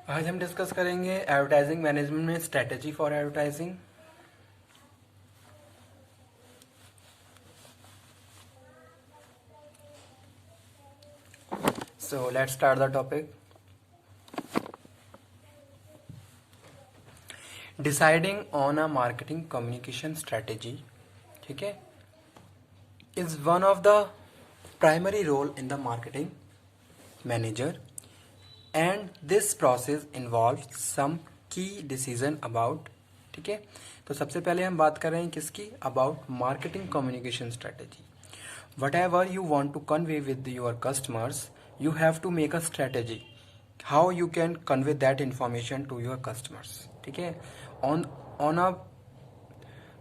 आज हम डिस्कस करेंगे एडवर्टाइजिंग मैनेजमेंट में strategy for advertising. So let's start the topic. Deciding on a marketing communication strategy, ठीक है, is one of the primary role in the marketing manager and this process involve some key decision about, ठीक है। तो सबसे पहले हम बात कर रहे हैं किसकी, about marketing communication strategy. What ever you want to convey with your customers, you have to make a strategy how you can convey that information to your customers, ठीक है। on a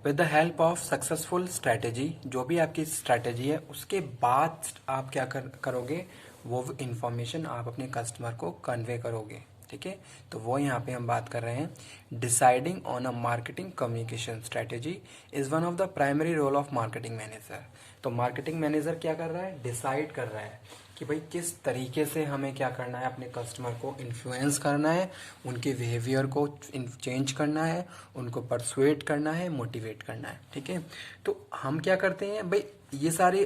with the help of successful strategy, जो भी आपकी strategy है उसके बाद आप क्या करोगे, वो इंफॉर्मेशन आप अपने कस्टमर को कन्वे करोगे, ठीक है। तो वो यहाँ पे हम बात कर रहे हैं deciding on a marketing communication strategy is one of the primary role of marketing manager. तो मार्केटिंग मैनेजर क्या कर रहा है, डिसाइड कर रहा है कि भाई किस तरीके से हमें क्या करना है, अपने कस्टमर को इन्फ्लुएंस करना है, उनके बिहेवियर को चेंज करना है, उनको परसुएट करना है, मोटिवेट करना है, ठीक है। तो हम क्या करते हैं भाई, ये सारे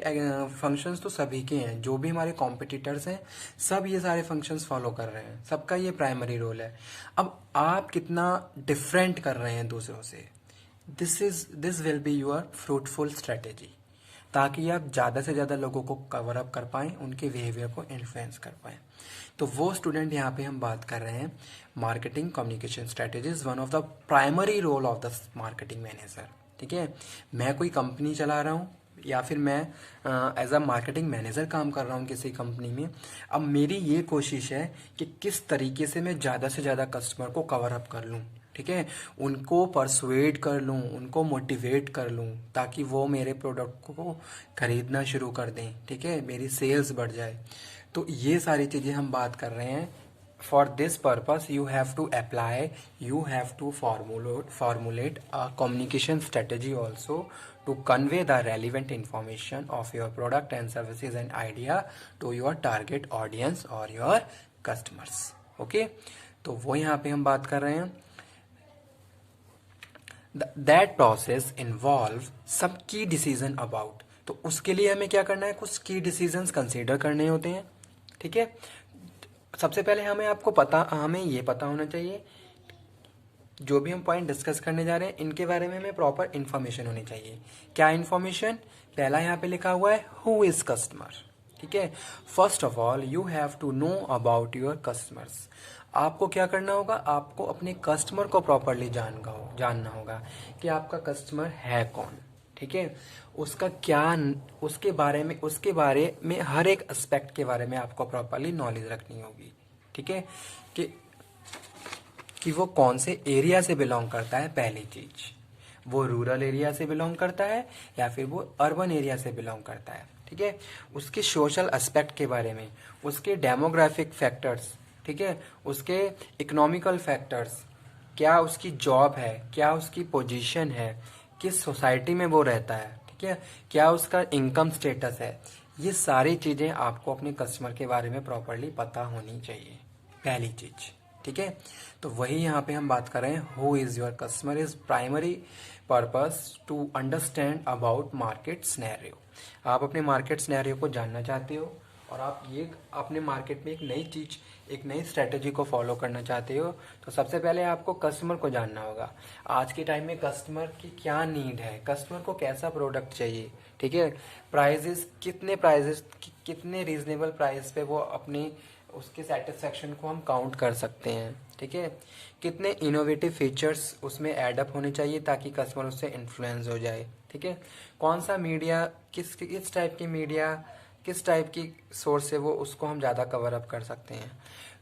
फंक्शंस तो सभी के हैं, जो भी हमारे कॉम्पिटिटर्स हैं सब ये सारे फंक्शंस फॉलो कर रहे हैं, सबका ये प्राइमरी रोल है। अब आप कितना डिफरेंट कर रहे हैं दूसरों से, this will be your fruitful strategy, ताकि आप ज़्यादा से ज़्यादा लोगों को कवर अप कर पाएँ, उनके बिहेवियर को इन्फ्लुएंस कर पाएँ। तो वो स्टूडेंट यहाँ पे हम बात कर रहे हैं marketing communication strategy is one of the primary role of the marketing manager, ठीक है। मैं कोई कंपनी चला रहा हूँ या फिर मैं एज अ मार्केटिंग मैनेजर काम कर रहा हूँ किसी कंपनी में। अब मेरी ये कोशिश है कि किस तरीके से मैं ज़्यादा से ज़्यादा कस्टमर को कवर अप कर लूँ, ठीक है, उनको परसुएड कर लूँ, उनको मोटिवेट कर लूँ, ताकि वो मेरे प्रोडक्ट को खरीदना शुरू कर दें, ठीक है, मेरी सेल्स बढ़ जाए। तो ये सारी चीज़ें हम बात कर रहे हैं। For this purpose you have to apply, you have to formulate a communication strategy also to convey the relevant information of your product and services and idea to your target audience or your customers, okay। तो वो यहाँ पे हम बात कर रहे हैं that process involve सब की डिसीजन अबाउट। तो उसके लिए हमें क्या करना है, कुछ की डिसीजंस कंसीडर करने होते हैं, ठीक है। सबसे पहले हमें ये पता होना चाहिए, जो भी हम पॉइंट डिस्कस करने जा रहे हैं इनके बारे में हमें प्रॉपर इन्फॉर्मेशन होनी चाहिए। क्या इन्फॉर्मेशन, पहला यहाँ पे लिखा हुआ है हु इज कस्टमर, ठीक है। First of all you have to know about your customers. आपको क्या करना होगा, आपको अपने कस्टमर को प्रॉपरली जानना होगा कि आपका कस्टमर है कौन, ठीक है, उसका क्या, उसके बारे में हर एक एस्पेक्ट के बारे में आपको प्रॉपरली नॉलेज रखनी होगी, ठीक है, कि वो कौन से एरिया से बिलोंग करता है। पहली चीज, वो रूरल एरिया से बिलोंग करता है या फिर वो अर्बन एरिया से बिलोंग करता है, ठीक है। उसके सोशल एस्पेक्ट के बारे में, उसके डेमोग्राफिक फैक्टर्स, ठीक है, उसके इकोनॉमिकल फैक्टर्स, क्या उसकी जॉब है, क्या उसकी पोजीशन है, किस सोसाइटी में वो रहता है, ठीक है, क्या उसका इनकम स्टेटस है। ये सारी चीज़ें आपको अपने कस्टमर के बारे में प्रॉपरली पता होनी चाहिए, पहली चीज़, ठीक है। तो वही यहाँ पे हम बात कर रहे हैं who is your customer is primary purpose to understand about market scenario. आप अपने मार्केट सिनेरियो को जानना चाहते हो और आप ये अपने मार्केट में एक नई चीज़, एक नई स्ट्रेटेजी को फॉलो करना चाहते हो, तो सबसे पहले आपको कस्टमर को जानना होगा। आज के टाइम में कस्टमर की क्या नीड है, कस्टमर को कैसा प्रोडक्ट चाहिए, ठीक है, कितने रीजनेबल प्राइस पे वो अपनी उसके सेटिस्फेक्शन को हम काउंट कर सकते हैं, ठीक है, कितने इनोवेटिव फीचर्स उसमें ऐडअप होने चाहिए ताकि कस्टमर उससे इन्फ्लुएंस हो जाए, ठीक है, कौन सा मीडिया, किस टाइप की मीडिया, किस टाइप की सोर्स से वो उसको हम ज़्यादा कवर अप कर सकते हैं।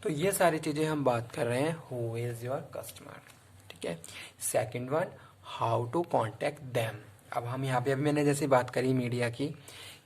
तो ये सारी चीज़ें हम बात कर रहे हैं हु इज़ योर कस्टमर, ठीक है। Second one, how to contact them. अब हम यहाँ पे, अभी मैंने जैसे बात करी मीडिया की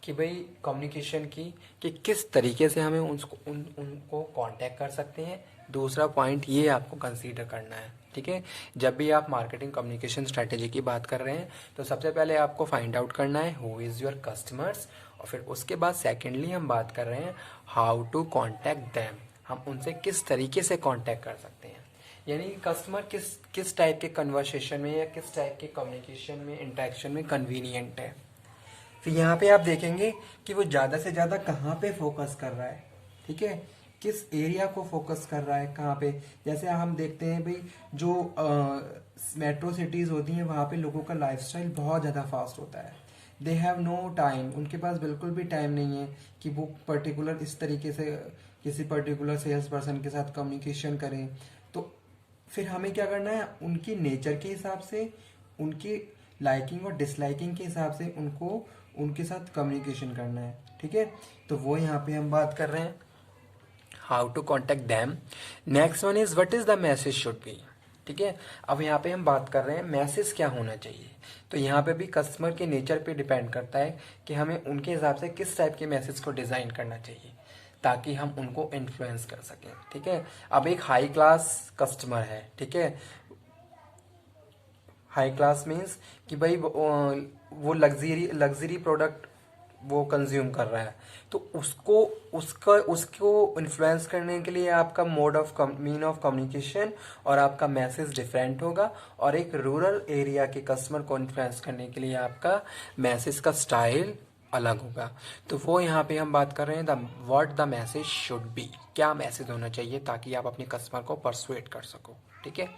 कि भाई कम्युनिकेशन की, कि किस तरीके से हमें उनको कांटेक्ट कर सकते हैं। दूसरा पॉइंट ये आपको कंसीडर करना है, ठीक है। जब भी आप मार्केटिंग कम्युनिकेशन स्ट्रेटेजी की बात कर रहे हैं तो सबसे पहले आपको फाइंड आउट करना है हु इज़ योर कस्टमर्स, और फिर उसके बाद सेकेंडली हम बात कर रहे हैं हाउ टू कॉन्टेक्ट दैम। हम उनसे किस तरीके से कांटेक्ट कर सकते हैं, यानी कि कस्टमर किस टाइप के कन्वर्सेशन में या किस टाइप के कम्युनिकेशन में, इंटरेक्शन में कन्वीनियंट है। फिर यहाँ पे आप देखेंगे कि वो ज़्यादा से ज़्यादा कहाँ पे फोकस कर रहा है, ठीक है, किस एरिया को फोकस कर रहा है, कहाँ पे। जैसे हम देखते हैं भाई, जो मेट्रो सिटीज़ होती हैं वहाँ पे लोगों का लाइफस्टाइल बहुत ज़्यादा फास्ट होता है। दे हैव नो टाइम, उनके पास बिल्कुल भी टाइम नहीं है कि वो पर्टिकुलर इस तरीके से किसी पर्टिकुलर सेल्स पर्सन के साथ कम्युनिकेशन करें। तो फिर हमें क्या करना है, उनकी नेचर के हिसाब से, उनकी लाइकिंग और डिसलाइकिंग के हिसाब से उनको उनके साथ कम्युनिकेशन करना है, ठीक है। तो वो यहाँ पे हम बात कर रहे हैं how to contact them. Next one is what is the message should be, ठीक है। अब यहाँ पे हम बात कर रहे हैं मैसेज क्या होना चाहिए। तो यहाँ पे भी कस्टमर के नेचर पे डिपेंड करता है कि हमें उनके हिसाब से किस टाइप के मैसेज को डिज़ाइन करना चाहिए ताकि हम उनको इन्फ्लुएंस कर सकें, ठीक है। अब एक हाई क्लास कस्टमर है, ठीक है, हाई क्लास मीन्स कि भाई वो लग्जरी प्रोडक्ट वो कंज्यूम कर रहा है, तो उसको इन्फ्लुएंस करने के लिए आपका मीन ऑफ कम्युनिकेशन और आपका मैसेज डिफरेंट होगा, और एक रूरल एरिया के कस्टमर को इन्फ्लुएंस करने के लिए आपका मैसेज का स्टाइल अलग होगा। तो वो यहाँ पे हम बात कर रहे हैं what the message should B, क्या मैसेज होना चाहिए ताकि आप अपने कस्टमर को परसुएट कर सको, ठीक है।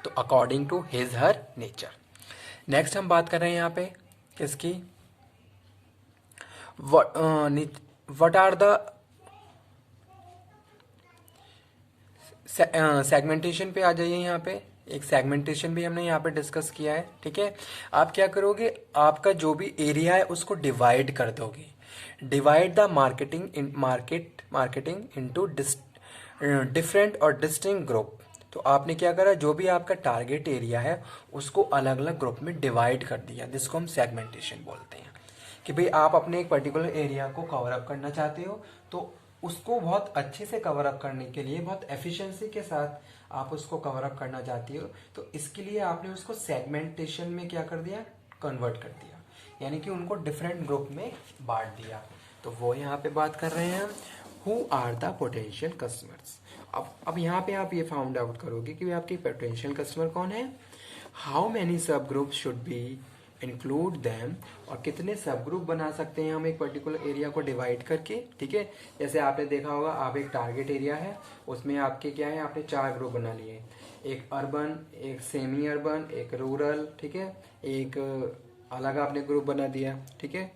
तो according to his her nature. Next हम बात कर रहे हैं यहाँ पे किसकी, व्हाट आर द सेगमेंटेशन पे आ जाइए। यहाँ पे एक सेगमेंटेशन भी हमने यहाँ पे डिस्कस किया है, ठीक है। आप क्या करोगे, आपका जो भी एरिया है उसको डिवाइड कर दोगे। Divide the marketing into different और डिस्टिंक्ट ग्रुप। तो आपने क्या करा, जो भी आपका टारगेट एरिया है उसको अलग अलग ग्रुप में डिवाइड कर दिया, जिसको हम सेगमेंटेशन बोलते हैं। कि भाई आप अपने एक पर्टिकुलर एरिया को कवर अप करना चाहते हो, तो उसको बहुत अच्छे से कवर अप करने के लिए, बहुत एफिशिएंसी के साथ आप उसको कवर अप करना चाहती हो, तो इसके लिए आपने उसको सेगमेंटेशन में क्या कर दिया, कन्वर्ट कर दिया, यानी कि उनको डिफरेंट ग्रुप में बांट दिया। तो वो यहाँ पे बात कर रहे हैं who are the potential customers. अब यहाँ पे आप ये फाउंड आउट करोगे कि आपके पोटेंशियल कस्टमर कौन है, हाउ मैनी सब group should be include them, और कितने सब ग्रुप बना सकते हैं हम एक पर्टिकुलर एरिया को डिवाइड करके, ठीक है। जैसे आपने देखा होगा, आप एक टारगेट एरिया है, उसमें आपके क्या है, आपने 4 ग्रुप बना लिए, एक अर्बन, एक सेमी अर्बन, एक रूरल, ठीक है, एक अलग आपने ग्रुप बना दिया, ठीक है,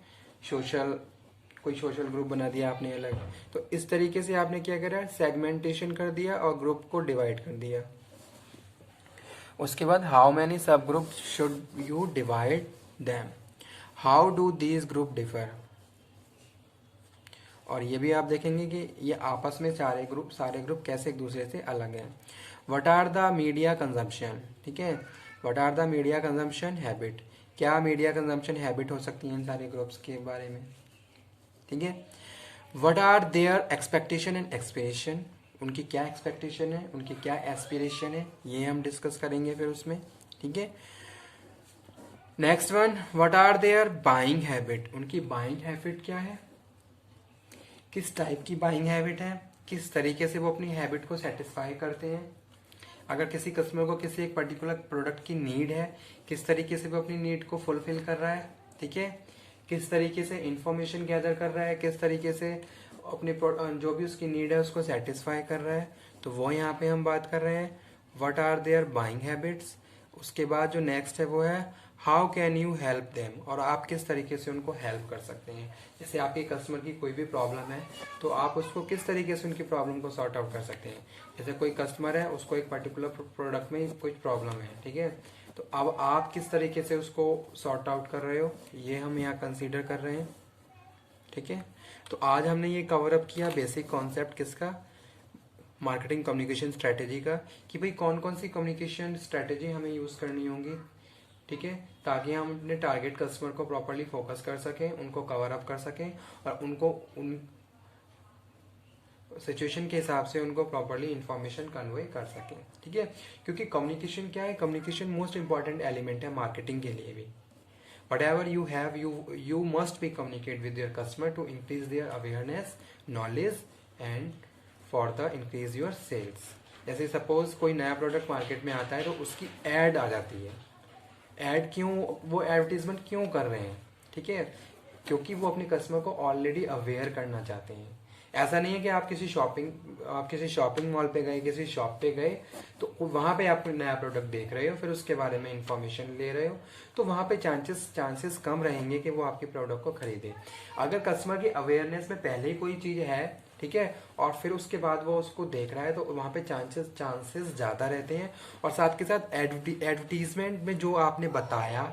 कोई सोशल ग्रुप बना दिया आपने अलग। तो इस तरीके से आपने क्या करा, सेगमेंटेशन कर दिया और ग्रुप को डिवाइड कर दिया। उसके बाद हाउ मैनी सब group should you divide them, how do these group differ. और ये भी आप देखेंगे कि ये आपस में सारे ग्रुप कैसे एक दूसरे से अलग हैं। What are the media consumption, ठीक है, what are the media consumption habit, क्या मीडिया कंजम्पशन हैबिट हो सकती है इन सारे ग्रुप्स के बारे में, ठीक है। What are their expectation and expiration, उनकी क्या एक्सपेक्टेशन है, उनकी क्या एस्पिरेशन है, ये हम डिस्कस करेंगे फिर उसमें, ठीक है। Next one, what are their buying habit, उनकी बाइंग हैबिट क्या है, किस टाइप की बाइंग हैबिट है, किस तरीके से वो अपनी हैबिट को सेटिस्फाई करते हैं। अगर किसी कस्टमर को किसी एक पर्टिकुलर प्रोडक्ट की नीड है, किस तरीके से वो अपनी नीड को फुलफिल कर रहा है, ठीक है, किस तरीके से इंफॉर्मेशन गैदर कर रहा है, किस तरीके से अपनी जो भी उसकी नीड है उसको सेटिस्फाई कर रहा है। तो वो यहाँ पे हम बात कर रहे हैं what are their buying habits. उसके बाद जो नेक्स्ट है वो है how can you help them, और आप किस तरीके से उनको हेल्प कर सकते हैं। जैसे आपके कस्टमर की कोई भी प्रॉब्लम है तो आप उसको किस तरीके से उनकी प्रॉब्लम को सॉर्ट आउट कर सकते हैं। जैसे कोई कस्टमर है, उसको एक पर्टिकुलर प्रोडक्ट में कुछ प्रॉब्लम है, ठीक है, तो अब आप किस तरीके से उसको सॉर्ट आउट कर रहे हो, ये हम यहाँ कंसीडर कर रहे हैं, ठीक है। तो आज हमने ये कवर अप किया बेसिक कॉन्सेप्ट किसका, मार्केटिंग कम्युनिकेशन स्ट्रेटेजी का, कि भाई कौन कौन सी कम्युनिकेशन स्ट्रेटेजी हमें यूज़ करनी होंगी, ठीक है, ताकि हम अपने टारगेट कस्टमर को प्रॉपरली फोकस कर सकें, उनको कवर अप कर सकें और उनको उन सिचुएशन के हिसाब से उनको प्रॉपरली इंफॉर्मेशन कन्वे कर सकें, ठीक है। क्योंकि कम्युनिकेशन क्या है, कम्युनिकेशन मोस्ट इंपॉर्टेंट एलिमेंट है मार्केटिंग के लिए भी। Whatever you have, you must be communicate with your customer to increase their awareness, knowledge and for the increase your sales. जैसे सपोज कोई नया प्रोडक्ट मार्केट में आता है तो उसकी एड आ जाती है। एड क्यों, वो एडवर्टीजमेंट क्यों कर रहे हैं, ठीक है, क्योंकि वो अपने कस्टमर को ऑलरेडी अवेयर करना चाहते हैं। ऐसा नहीं है कि आप किसी शॉपिंग मॉल पे गए, किसी शॉप पे गए, तो वहां पे आप नया प्रोडक्ट देख रहे हो, फिर उसके बारे में इंफॉर्मेशन ले रहे हो, तो वहां पे चांसेस कम रहेंगे कि वो आपके प्रोडक्ट को खरीदे। अगर कस्टमर की अवेयरनेस में पहले ही कोई चीज है, ठीक है, और फिर उसके बाद वो उसको देख रहा है, तो वहां पे चांसेस ज्यादा रहते हैं। और साथ के साथ एडवर्टीजमेंट में जो आपने बताया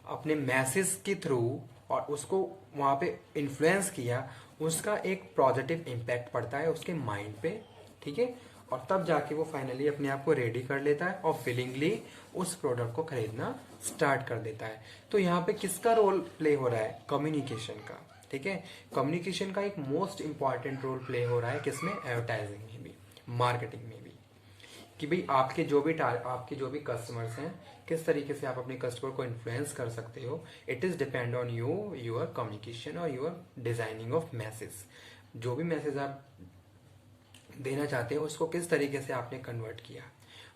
अपने मैसेज के थ्रू और उसको वहां पे इन्फ्लुएंस किया, उसका एक पॉजिटिव इम्पैक्ट पड़ता है उसके माइंड पे, ठीक है, और तब जाके वो फाइनली अपने आप को रेडी कर लेता है और फिलिंगली उस प्रोडक्ट को खरीदना स्टार्ट कर देता है। तो यहाँ पे किसका रोल प्ले हो रहा है, कम्युनिकेशन का, ठीक है। कम्युनिकेशन का एक मोस्ट इंपॉर्टेंट रोल प्ले हो रहा है किसमें, एडवर्टाइजिंग में भी, मार्केटिंग में भी, कि भाई आपके जो भी कस्टमर्स हैं, किस तरीके से आप अपने कस्टमर को इन्फ्लुएंस कर सकते हो। It is depend on you, your communication और योर डिजाइनिंग ऑफ मैसेज। जो भी मैसेज आप देना चाहते हो उसको किस तरीके से आपने कन्वर्ट किया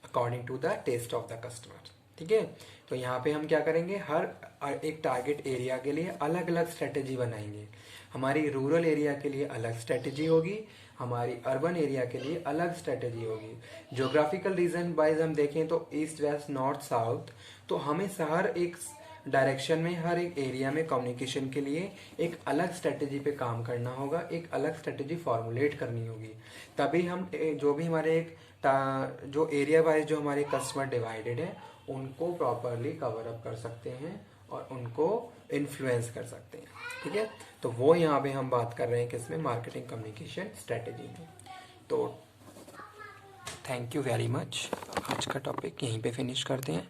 according to the taste of the customer, ठीक है। तो यहाँ पे हम क्या करेंगे, हर एक टारगेट एरिया के लिए अलग अलग स्ट्रेटेजी बनाएंगे। हमारी रूरल एरिया के लिए अलग स्ट्रेटेजी होगी, हमारी अर्बन एरिया के लिए अलग स्ट्रेटेजी होगी। ज्योग्राफिकल रीजन वाइज हम देखें तो ईस्ट वेस्ट नॉर्थ साउथ, तो हमें हर एक डायरेक्शन में, हर एक एरिया में कम्युनिकेशन के लिए एक अलग स्ट्रेटेजी पे काम करना होगा, एक अलग स्ट्रेटेजी फॉर्मुलेट करनी होगी। तभी हम जो भी हमारे जो एरिया वाइज जो हमारे कस्टमर डिवाइडेड है उनको प्रॉपरली कवर अप कर सकते हैं और उनको इन्फ्लुएंस कर सकते हैं, ठीक है। तो वो यहाँ पे हम बात कर रहे हैं किसमें, मार्केटिंग कम्युनिकेशन स्ट्रेटेजी में। तो थैंक यू वेरी मच। आज का टॉपिक यहीं पे फिनिश करते हैं।